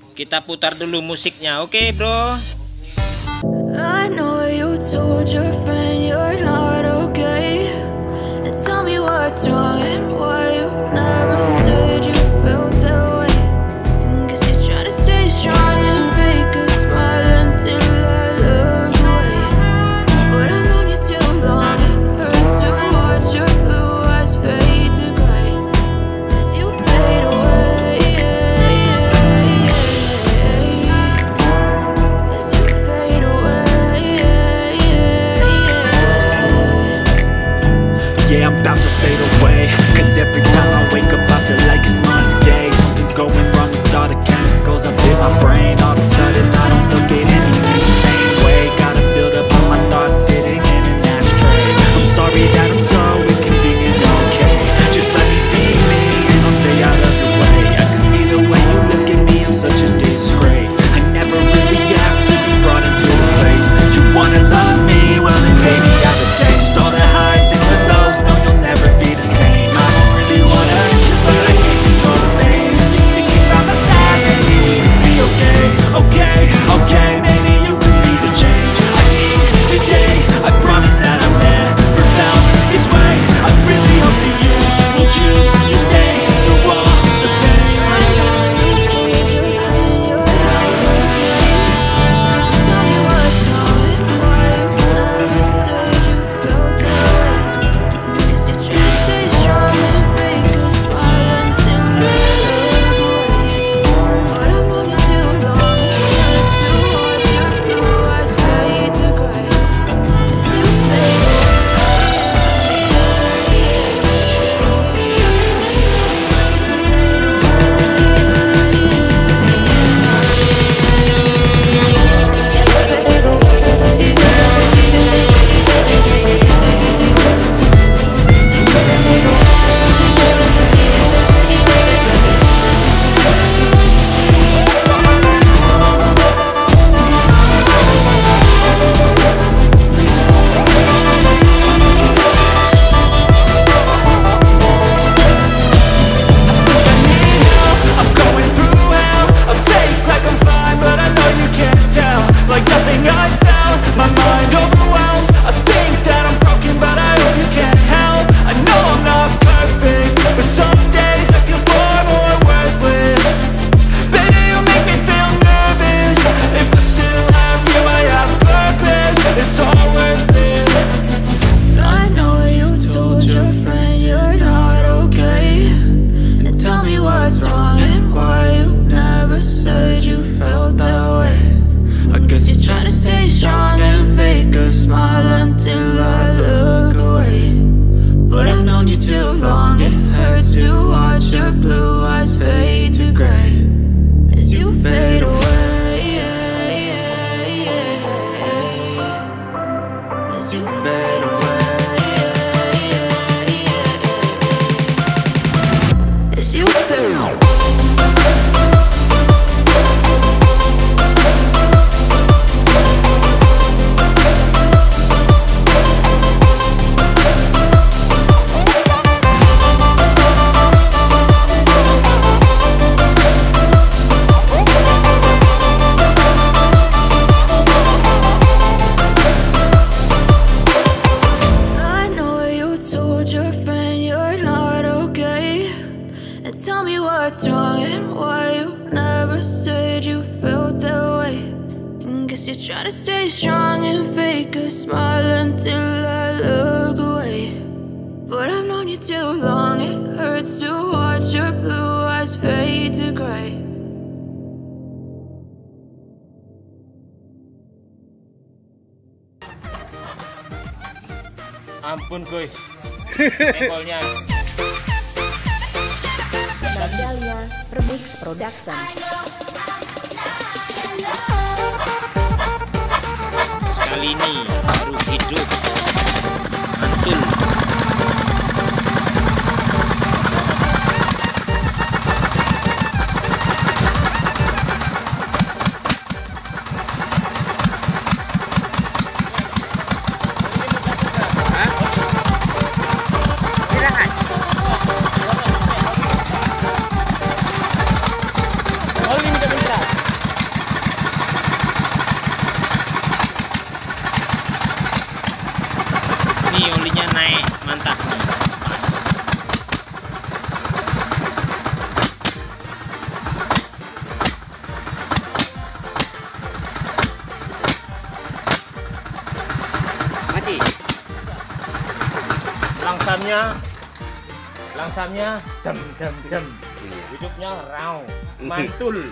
Kita putar dulu musiknya, oke bro? I know you told your friend you're not okay, and tell me what's wrong and why you never said you felt that way. Guess you're trying to stay strong and fake a smile until I look away. But I've known you too long, it hurts to watch your blue eyes fade to gray as you fade away. Yeah, I'm about to fade away, cause every time I wake up I feel like it's Monday. Something's going wrong with all the chemicals up in my brain. All of a sudden I don't look at anything the same way. Gotta build up all my thoughts sitting in an ashtray. I'm sorry that I'm so inconvenient, okay? Just let me be me and I'll stay out of your way. I can see the way you look at me, I'm such a disgrace. I never really asked to be brought into this place. You wanna love me? Well then baby I have a taste. All the highs and the lows, no you'll never be the same. I don't really wanna hurt you, but I can't control the pain. If you're sticking by my side, maybe we could be okay. Okay, okay, maybe you could be the change I need today. I promise that I've never felt this way. I really hope that you will choose to stay through all the pain. I know you told your friend you're not okay. Tell me what's wrong and why you never said you felt that way. Guess you're trying to stay strong and fake a smile until I look away. But I've known you too long, it hurts to watch your blue eyes fade to gray as you fade away. I'm going through hell. I fake like I'm fine, but I know you can't tell. Like nothing I found, my mind overwhelms. I think that I'm broken, but I hope you can't help. I know I'm not perfect, but some days I feel far more worthless. Baby, you make me feel nervous. If I still have you, I have purpose. It's all worth it. I know you told your friend you're not okay, and tell me what's wrong and why you never said you felt that way. I guess you're trying to stay strong and fake a smile until I look away. But I've known you too long, it hurts to watch your blue eyes fade to gray as you fade away. As you fade away. As you fade away. I know you told your friend you're not okay, and tell me what's wrong and why you never said you felt that way. And guess you're trying to stay strong and fake a smile until I look away. But I've known you too long, it hurts to watch your blue eyes fade to gray. Ampun guys, ekolnya. Bagdalia Remix Productions. Sekali ini baru hidup mantul. Oh, ini minta. Hidungnya, langsamnya dem dem dem. Hidupnya raw, mantul.